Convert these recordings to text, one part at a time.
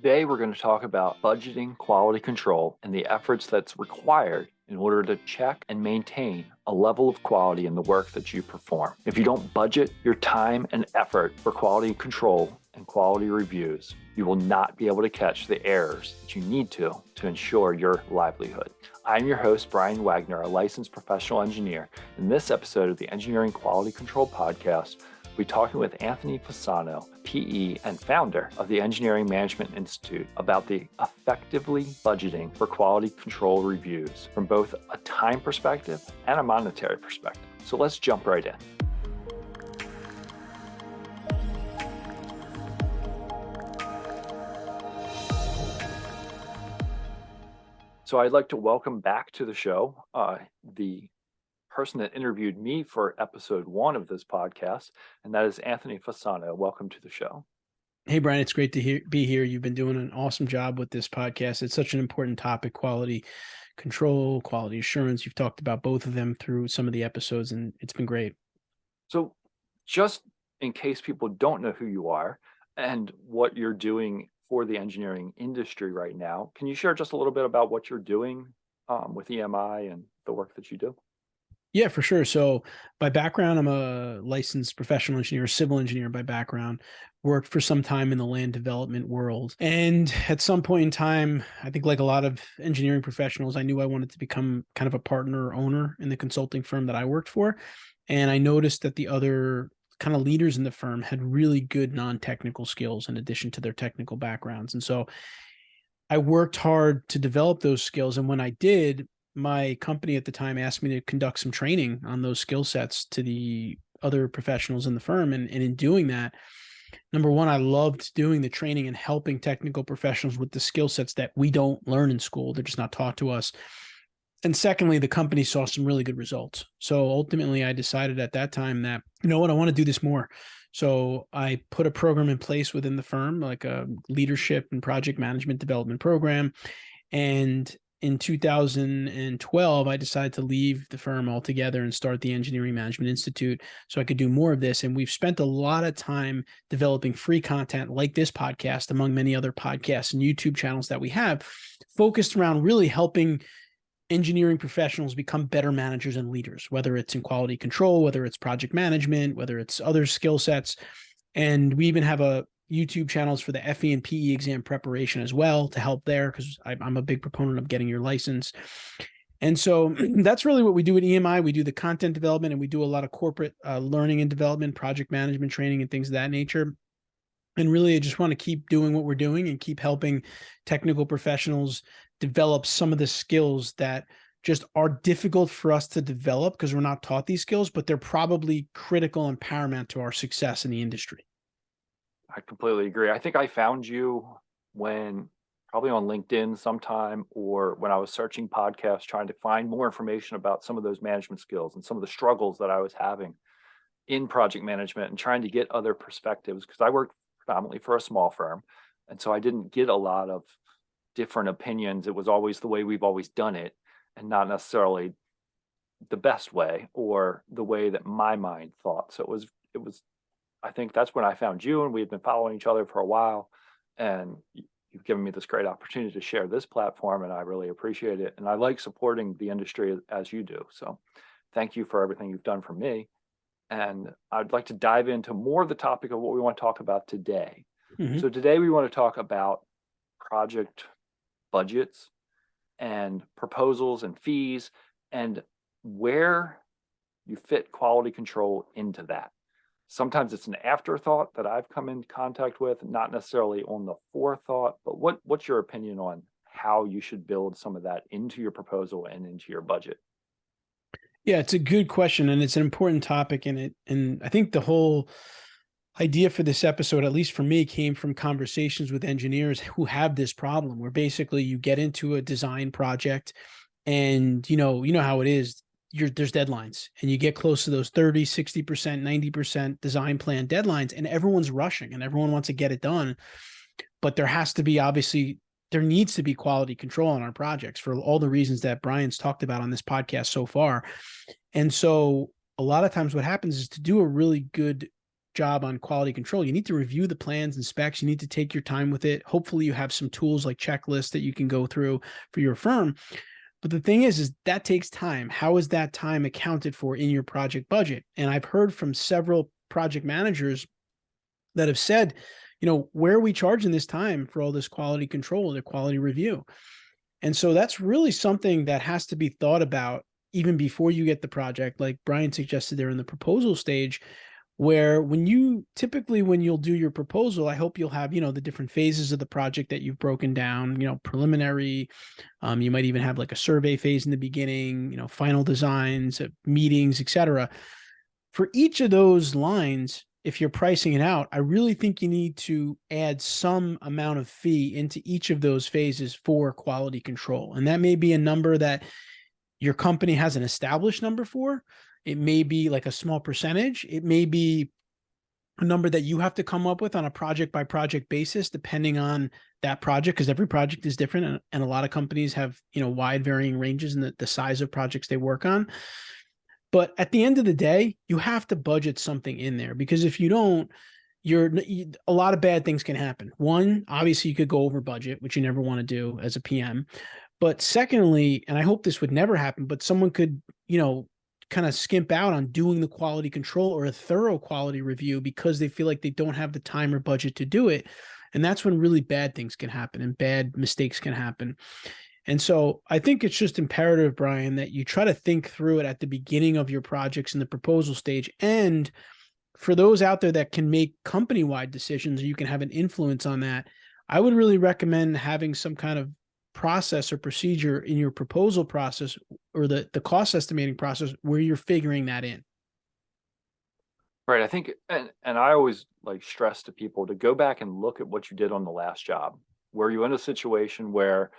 Today, we're going to talk about budgeting quality control and the efforts that's required in order to check and maintain a level of quality in the work that you perform. If you don't budget your time and effort for quality control and quality reviews, you will not be able to catch the errors that you need to ensure your livelihood. I'm your host, Brian Wagner, a licensed professional engineer. In this episode of the Engineering Quality Control Podcast, we're talking with Anthony Fasano, PE and founder of the Engineering Management Institute, about the effectively budgeting for quality control reviews from both a time perspective and a monetary perspective. So let's jump right in. So I'd like to welcome back to the show the person that interviewed me for episode 1 of this podcast, and that is Anthony Fasano. Welcome to the show. Hey, Brian, it's great to be here. You've been doing an awesome job with this podcast. It's such an important topic, quality control, quality assurance. You've talked about both of them through some of the episodes, and it's been great. So just in case people don't know who you are and what you're doing for the engineering industry right now, can you share just a little bit about what you're doing with EMI and the work that you do? Yeah, for sure. So by background, I'm a licensed professional engineer, civil engineer by background, worked for some time in the land development world. And at some point in time, I think like a lot of engineering professionals, I knew I wanted to become kind of a partner or owner in the consulting firm that I worked for. And I noticed that the other kind of leaders in the firm had really good non-technical skills in addition to their technical backgrounds. And so I worked hard to develop those skills. And when I did, my company at the time asked me to conduct some training on those skill sets to the other professionals in the firm. And in doing that, number one, I loved doing the training and helping technical professionals with the skill sets that we don't learn in school. They're just not taught to us. And secondly, the company saw some really good results. So ultimately, I decided at that time that, you know what, I want to do this more. So I put a program in place within the firm, like a leadership and project management development program. And in 2012, I decided to leave the firm altogether and start the Engineering Management Institute so I could do more of this. And we've spent a lot of time developing free content like this podcast, among many other podcasts and YouTube channels that we have, focused around really helping engineering professionals become better managers and leaders, whether it's in quality control, whether it's project management, whether it's other skill sets. And we even have a YouTube channels for the FE and PE exam preparation as well to help there, because I'm a big proponent of getting your license. And so that's really what we do at EMI. We do the content development, and we do a lot of corporate learning and development, project management training, and things of that nature. And really, I just want to keep doing what we're doing and keep helping technical professionals develop some of the skills that just are difficult for us to develop because we're not taught these skills, but they're probably critical and paramount to our success in the industry. I completely agree. I think I found you probably on LinkedIn sometime, or when I was searching podcasts, trying to find more information about some of those management skills and some of the struggles that I was having in project management and trying to get other perspectives, because I worked predominantly for a small firm. And so I didn't get a lot of different opinions. It was always the way we've always done it, and not necessarily the best way or the way that my mind thought. So it was I think that's when I found you, and we had been following each other for a while, and you've given me this great opportunity to share this platform, and I really appreciate it. And I like supporting the industry as you do. So thank you for everything you've done for me. And I'd like to dive into more of the topic of what we want to talk about today. Mm-hmm. So today we want to talk about project budgets and proposals and fees, and where you fit quality control into that. Sometimes it's an afterthought that I've come in contact with, not necessarily on the forethought, but what's your opinion on how you should build some of that into your proposal and into your budget? Yeah, it's a good question, and it's an important topic in it. And I think the whole idea for this episode, at least for me, came from conversations with engineers who have this problem where basically you get into a design project and you know how it is. There's deadlines, and you get close to those 30, 60%, 90% design plan deadlines, and everyone's rushing and everyone wants to get it done. But there needs to be quality control on our projects for all the reasons that Brian's talked about on this podcast so far. And so a lot of times what happens is, to do a really good job on quality control, you need to review the plans and specs. You need to take your time with it. Hopefully you have some tools like checklists that you can go through for your firm. But the thing is that takes time. How is that time accounted for in your project budget? And I've heard from several project managers that have said, where are we charging this time for all this quality control, the quality review? And so that's really something that has to be thought about even before you get the project, like Brian suggested there in the proposal stage, where when you'll do your proposal, I hope you'll have, the different phases of the project that you've broken down, preliminary, you might even have like a survey phase in the beginning, final designs, meetings, etc. For each of those lines, if you're pricing it out, I really think you need to add some amount of fee into each of those phases for quality control. And that may be a number that your company has an established number for. It may be like a small percentage. It may be a number that you have to come up with on a project by project basis, depending on that project, because every project is different. And a lot of companies have, wide varying ranges in the size of projects they work on. But at the end of the day, you have to budget something in there, because if you don't, a lot of bad things can happen. One, obviously you could go over budget, which you never want to do as a PM. But secondly, and I hope this would never happen, but someone could, kind of skimp out on doing the quality control or a thorough quality review because they feel like they don't have the time or budget to do it. And that's when really bad things can happen and bad mistakes can happen. And so I think it's just imperative, Brian, that you try to think through it at the beginning of your projects in the proposal stage. And for those out there that can make company-wide decisions, or you can have an influence on that, I would really recommend having some kind of process or procedure in your proposal process or the cost estimating process where you're figuring that in. Right. I think, and I always like stress to people to go back and look at what you did on the last job. Were you in a situation where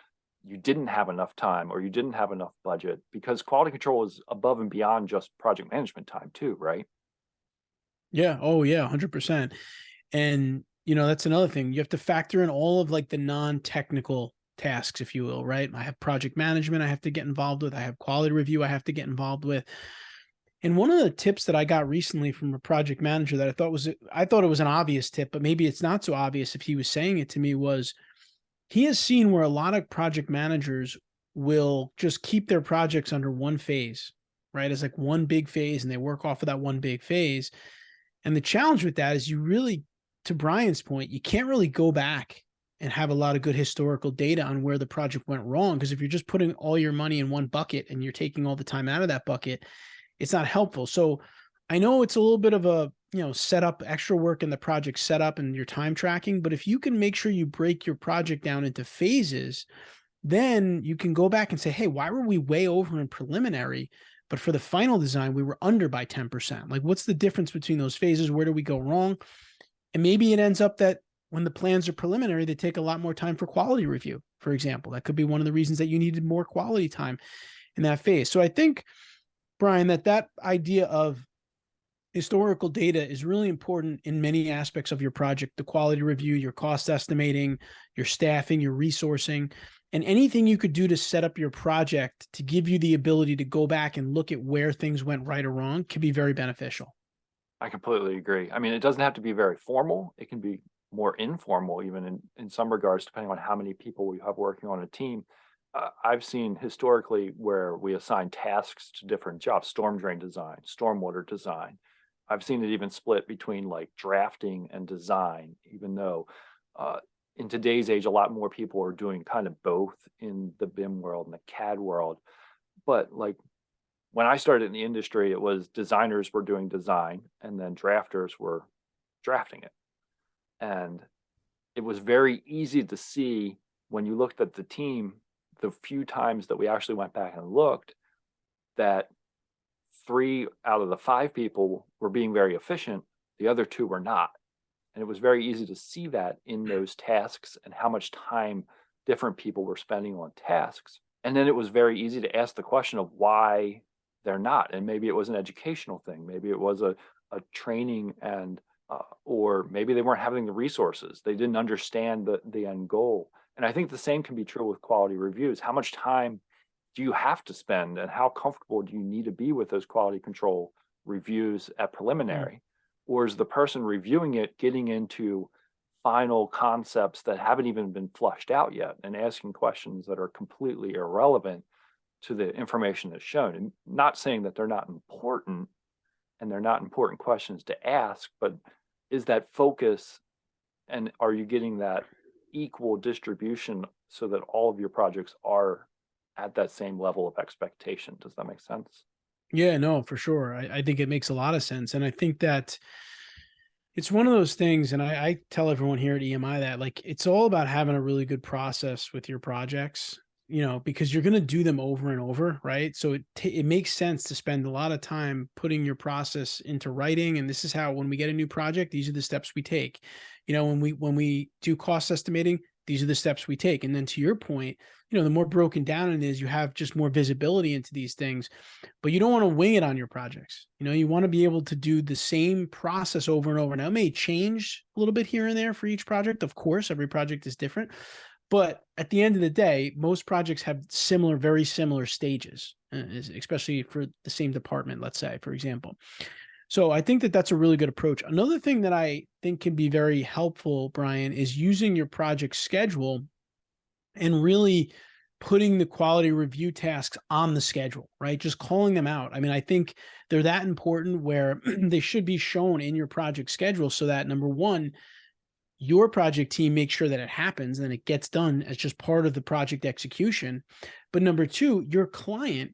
you didn't have enough time or you didn't have enough budget? Because quality control is above and beyond just project management time too, right? Yeah. Oh yeah. 100%. And that's another thing. You have to factor in all of like the non-technical tasks, if you will, right? I have project management I have to get involved with. I have quality review I have to get involved with. And one of the tips that I got recently from a project manager that I thought it was an obvious tip, but maybe it's not so obvious if he was saying it to me, was he has seen where a lot of project managers will just keep their projects under one phase, right? It's like one big phase and they work off of that one big phase. And the challenge with that is to Brian's point, you can't really go back and have a lot of good historical data on where the project went wrong. Because if you're just putting all your money in one bucket and you're taking all the time out of that bucket, it's not helpful. So I know it's a little bit of a, set up extra work in the project setup and your time tracking, but if you can make sure you break your project down into phases, then you can go back and say, hey, why were we way over in preliminary? But for the final design, we were under by 10%. Like, what's the difference between those phases? Where do we go wrong? And maybe it ends up that when the plans are preliminary, they take a lot more time for quality review, for example. That could be one of the reasons that you needed more quality time in that phase. So I think, Brian, that idea of historical data is really important in many aspects of your project: the quality review, your cost estimating, your staffing, your resourcing, and anything you could do to set up your project to give you the ability to go back and look at where things went right or wrong can be very beneficial. I completely agree. I mean, it doesn't have to be very formal. It can be more informal, even in some regards, depending on how many people we have working on a team. I've seen historically where we assign tasks to different jobs: storm drain design, stormwater design. I've seen it even split between like drafting and design, even though in today's age, a lot more people are doing kind of both in the BIM world and the CAD world. But like when I started in the industry, it was designers were doing design and then drafters were drafting it. And it was very easy to see when you looked at the team, the few times that we actually went back and looked, that 3 out of the 5 people were being very efficient, the other 2 were not. And it was very easy to see that in those tasks and how much time different people were spending on tasks. And then it was very easy to ask the question of why they're not. And maybe it was an educational thing. Maybe it was a training and or maybe they weren't having the resources. They didn't understand the end goal. And I think the same can be true with quality reviews. How much time do you have to spend and how comfortable do you need to be with those quality control reviews at preliminary? Or is the person reviewing it getting into final concepts that haven't even been flushed out yet and asking questions that are completely irrelevant to the information that's shown? And not saying that they're not important and they're not important questions to ask, but is that focus, and are you getting that equal distribution so that all of your projects are at that same level of expectation? Does that make sense? Yeah, no, for sure. I think it makes a lot of sense. And I think that it's one of those things, and I tell everyone here at EMI that like it's all about having a really good process with your projects, because you're going to do them over and over, right? So it makes sense to spend a lot of time putting your process into writing. And this is how, when we get a new project, these are the steps we take. When we do cost estimating, these are the steps we take. And then to your point, the more broken down it is, you have just more visibility into these things, but you don't want to wing it on your projects. You want to be able to do the same process over and over. Now, it may change a little bit here and there for each project. Of course, every project is different, but at the end of the day, most projects have very similar stages, especially for the same department, let's say, for example. So I think that that's a really good approach. Another thing that I think can be very helpful, Brian, is using your project schedule and really putting the quality review tasks on the schedule, right? Just calling them out. I mean, I think they're that important where they should be shown in your project schedule so that, number one, your project team makes sure that it happens and it gets done as just part of the project execution. But number two, your client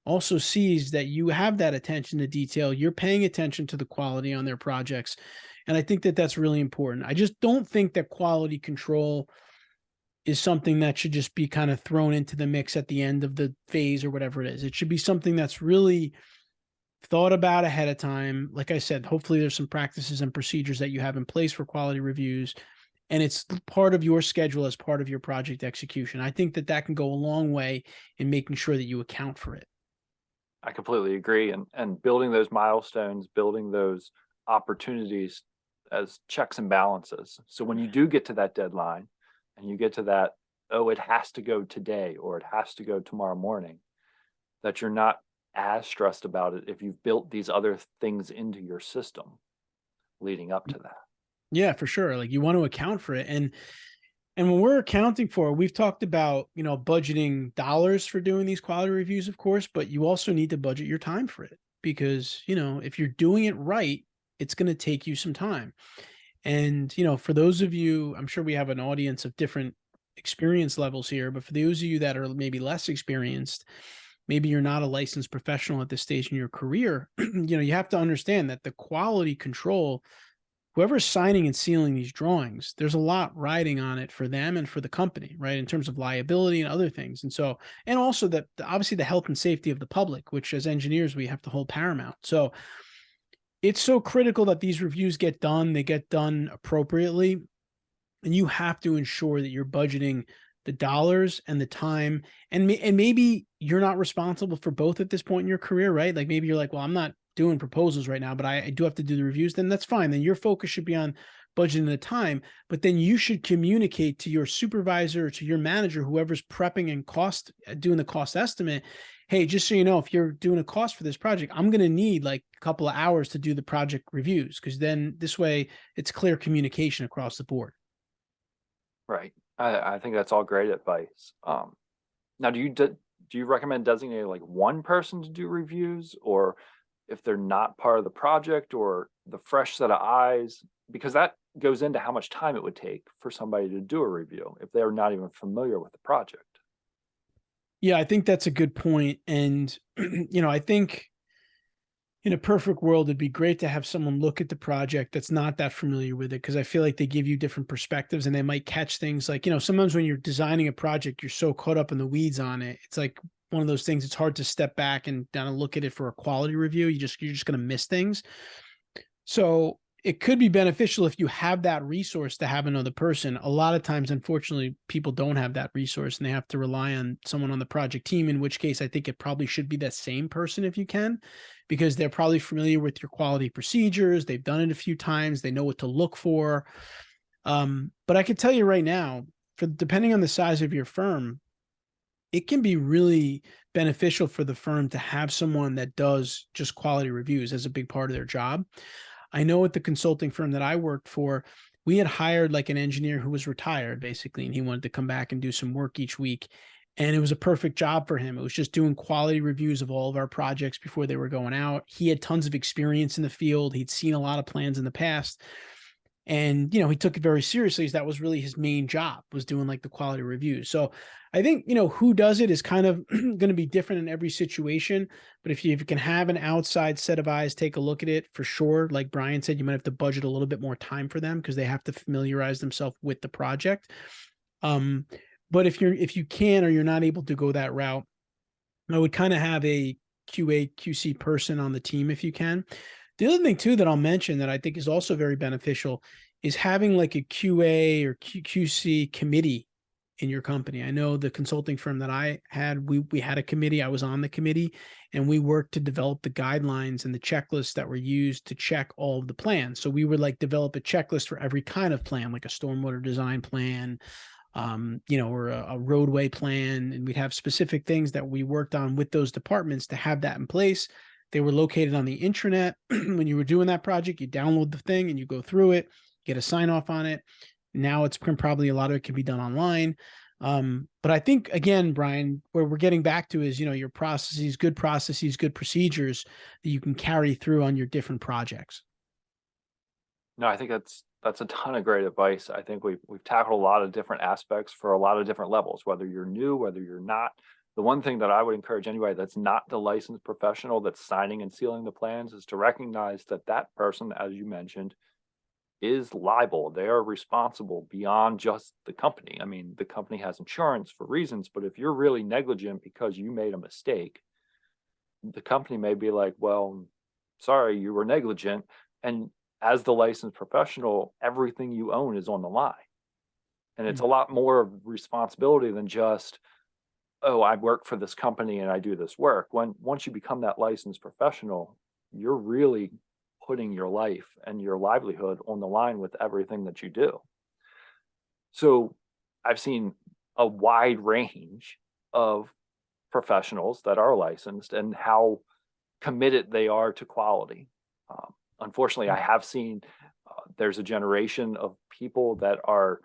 also sees that you have that attention to detail. You're paying attention to the quality on their projects. And I think that that's really important. I just don't think that quality control is something that should just be kind of thrown into the mix at the end of the phase or whatever it is. It should be something that's really thought about ahead of time. Like I said, hopefully there's some practices and procedures that you have in place for quality reviews, and it's part of your schedule as part of your project execution. I think that that can go a long way in making sure that you account for it. I completely agree. And building those milestones, building those opportunities as checks and balances. So when you do get to that deadline and you get to that, oh, it has to go today or it has to go tomorrow morning, that you're not as stressed about it if you've built these other things into your system leading up to that. Yeah, for sure. Like, you want to account for it. And when we're accounting for it, we've talked about, budgeting dollars for doing these quality reviews, of course, but you also need to budget your time for it because, if you're doing it right, it's going to take you some time. And, for those of you, I'm sure we have an audience of different experience levels here, but for those of you that are maybe less experienced, maybe you're not a licensed professional at this stage in your career, you have to understand that the quality control, whoever's signing and sealing these drawings, there's a lot riding on it for them and for the company, right? In terms of liability and other things. And so, and also that obviously the health and safety of the public, which as engineers, we have to hold paramount. So it's so critical that these reviews get done, they get done appropriately. And you have to ensure that you're budgeting the dollars and the time. And maybe you're not responsible for both at this point in your career, right? Like maybe you're like, well, I'm not doing proposals right now, but I do have to do the reviews. Then that's fine. Then your focus should be on budgeting the time, but then you should communicate to your supervisor, to your manager, whoever's prepping and doing the cost estimate. Hey, just so you know, if you're doing a cost for this project, I'm going to need like a couple of hours to do the project reviews. Cause then this way it's clear communication across the board. Right. I think that's all great advice. Now, do you recommend designating like one person to do reviews, or if they're not part of the project, or the fresh set of eyes? Because that goes into how much time it would take for somebody to do a review if they're not even familiar with the project. Yeah, I think that's a good point. And, I think in a perfect world, it'd be great to have someone look at the project that's not that familiar with it, because I feel like they give you different perspectives and they might catch things like, sometimes when you're designing a project, you're so caught up in the weeds on it. It's like one of those things, it's hard to step back and kind of look at it for a quality review. You're just going to miss things. So it could be beneficial if you have that resource to have another person. A lot of times, unfortunately, people don't have that resource and they have to rely on someone on the project team, in which case I think it probably should be that same person if you can, because they're probably familiar with your quality procedures. They've done it a few times. They know what to look for. But I can tell you right now, depending on the size of your firm, it can be really beneficial for the firm to have someone that does just quality reviews as a big part of their job. I know at the consulting firm that I worked for, we had hired like an engineer who was retired basically, and he wanted to come back and do some work each week. And it was a perfect job for him. It was just doing quality reviews of all of our projects before they were going out. He had tons of experience in the field. He'd seen a lot of plans in the past. And, he took it very seriously, as that was really his main job, was doing like the quality reviews. So I think, who does it is kind of going to be different in every situation. But if you can have an outside set of eyes take a look at it, for sure, like Brian said, you might have to budget a little bit more time for them because they have to familiarize themselves with the project. But if you can, or you're not able to go that route, I would kind of have a QA QC person on the team if you can. The other thing too that I'll mention that I think is also very beneficial is having like a QA or QC committee in your company. I know the consulting firm that I had, we had a committee. I was on the committee, and we worked to develop the guidelines and the checklists that were used to check all of the plans. So we would like develop a checklist for every kind of plan, like a stormwater design plan, or a roadway plan. And we'd have specific things that we worked on with those departments to have that in place. They were located on the intranet. When you were doing that project, you download the thing and you go through it, get a sign off on it. Now it's probably a lot of it can be done online. But I think, again, Brian, where we're getting back to is, your processes, good procedures that you can carry through on your different projects. No, I think that's a ton of great advice. I think we've tackled a lot of different aspects for a lot of different levels, whether you're new, whether you're not. The one thing that I would encourage anybody that's not the licensed professional that's signing and sealing the plans is to recognize that that person, as you mentioned, is liable. They are responsible beyond just the company. I mean, the company has insurance for reasons, but if you're really negligent because you made a mistake, the company may be like, well, sorry, you were negligent. And as the licensed professional, everything you own is on the line. And it's a lot more responsibility than just, oh, I work for this company and I do this work. Once you become that licensed professional, you're really putting your life and your livelihood on the line with everything that you do. So I've seen a wide range of professionals that are licensed and how committed they are to quality. Unfortunately, I have seen there's a generation of people that are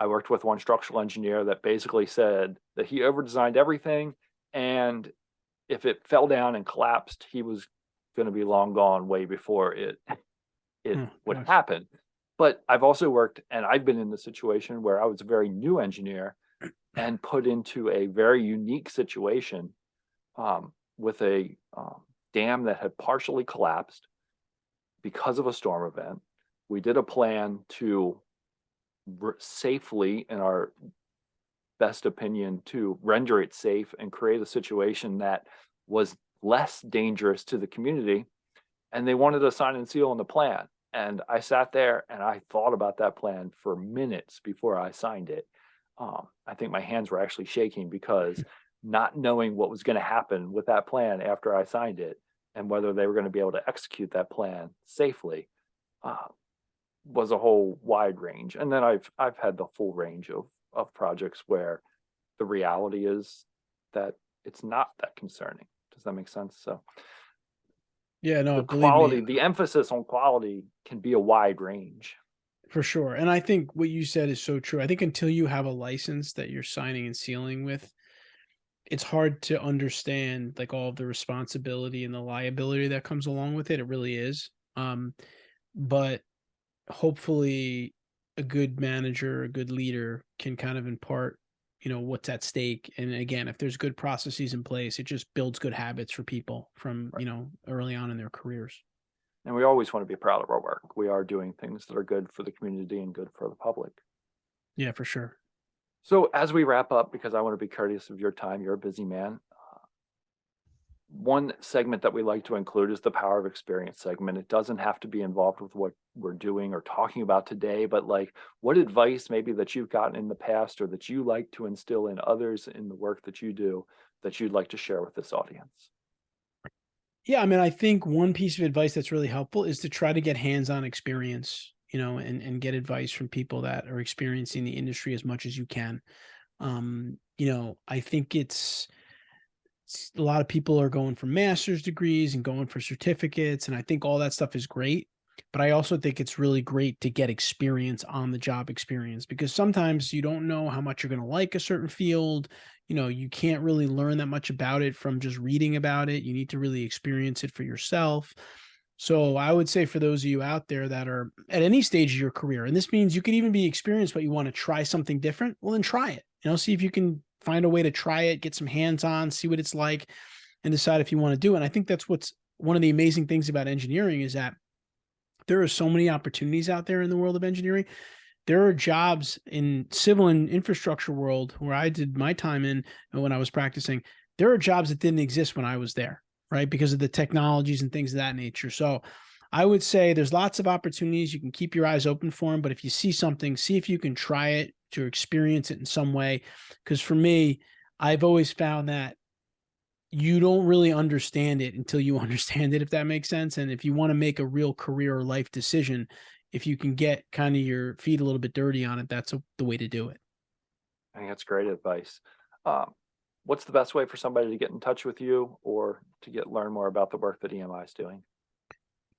I worked with one structural engineer that basically said that he over-designed everything, and if it fell down and collapsed, he was going to be long gone way before it would happen. But I've also worked, and I've been in the situation where I was a very new engineer and put into a very unique situation with a dam that had partially collapsed because of a storm event. We did a plan to safely, in our best opinion, to render it safe and create a situation that was less dangerous to the community. And they wanted to sign and seal on the plan. And I sat there and I thought about that plan for minutes before I signed it. I think my hands were actually shaking because not knowing what was going to happen with that plan after I signed it and whether they were going to be able to execute that plan safely was a whole wide range. And then I've had the full range of projects where the reality is that it's not that concerning. Does that make sense? So yeah, no, the believe me, quality, the emphasis on quality can be a wide range. for sure. And I think what you said is so true. I think until you have a license that you're signing and sealing with, it's hard to understand like all of the responsibility and the liability that comes along with it. It really is. But hopefully a good manager, a good leader can kind of impart, what's at stake. And again, if there's good processes in place, it just builds good habits for people from, early on in their careers. And we always want to be proud of our work. We are doing things that are good for the community and good for the public. Yeah, for sure. So as we wrap up, because I want to be courteous of your time, you're a busy man. One segment that we like to include is the power of experience segment. It doesn't have to be involved with what we're doing or talking about today, but like what advice maybe that you've gotten in the past or that you like to instill in others in the work that you do that you'd like to share with this audience. Yeah, I mean, I think one piece of advice that's really helpful is to try to get hands-on experience, and get advice from people that are experiencing the industry as much as you can. I think A lot of people are going for master's degrees and going for certificates, and I think all that stuff is great. But I also think it's really great to get experience, on the job experience, because sometimes you don't know how much you're going to like a certain field. You can't really learn that much about it from just reading about it. You need to really experience it for yourself. So I would say, for those of you out there that are at any stage of your career, and this means you could even be experienced, but you want to try something different, well, then try it. See if you can find a way to try it, get some hands on, see what it's like, and decide if you want to do it. And I think that's what's one of the amazing things about engineering, is that there are so many opportunities out there in the world of engineering. There are jobs in civil and infrastructure world where I did my time in when I was practicing. There are jobs that didn't exist when I was there, right? Because of the technologies and things of that nature. So I would say there's lots of opportunities. You can keep your eyes open for them, but if you see something, see if you can try it to experience it in some way. Because for me, I've always found that you don't really understand it until you understand it, if that makes sense. And if you want to make a real career or life decision, if you can get kind of your feet a little bit dirty on it, that's the way to do it. I think that's great advice. What's the best way for somebody to get in touch with you or to learn more about the work that EMI is doing?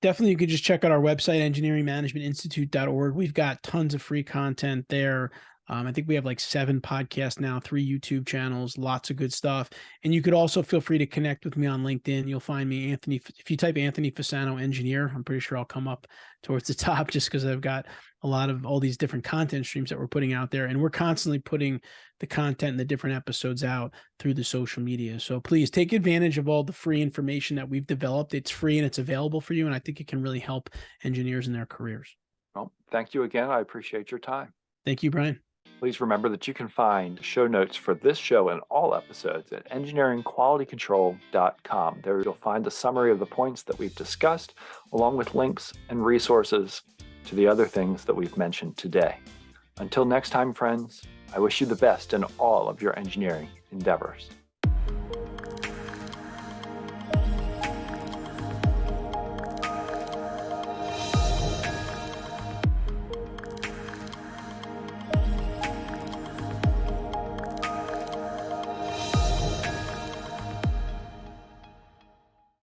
Definitely, you could just check out our website, engineeringmanagementinstitute.org. We've got tons of free content there. I think we have like 7 podcasts now, 3 YouTube channels, lots of good stuff. And you could also feel free to connect with me on LinkedIn. You'll find me, Anthony. If you type Anthony Fasano engineer, I'm pretty sure I'll come up towards the top, just because I've got a lot of all these different content streams that we're putting out there. And we're constantly putting the content and the different episodes out through the social media. So please take advantage of all the free information that we've developed. It's free and it's available for you. And I think it can really help engineers in their careers. Well, thank you again. I appreciate your time. Thank you, Brian. Please remember that you can find show notes for this show and all episodes at engineeringqualitycontrol.com. There you'll find a summary of the points that we've discussed, along with links and resources to the other things that we've mentioned today. Until next time, friends, I wish you the best in all of your engineering endeavors.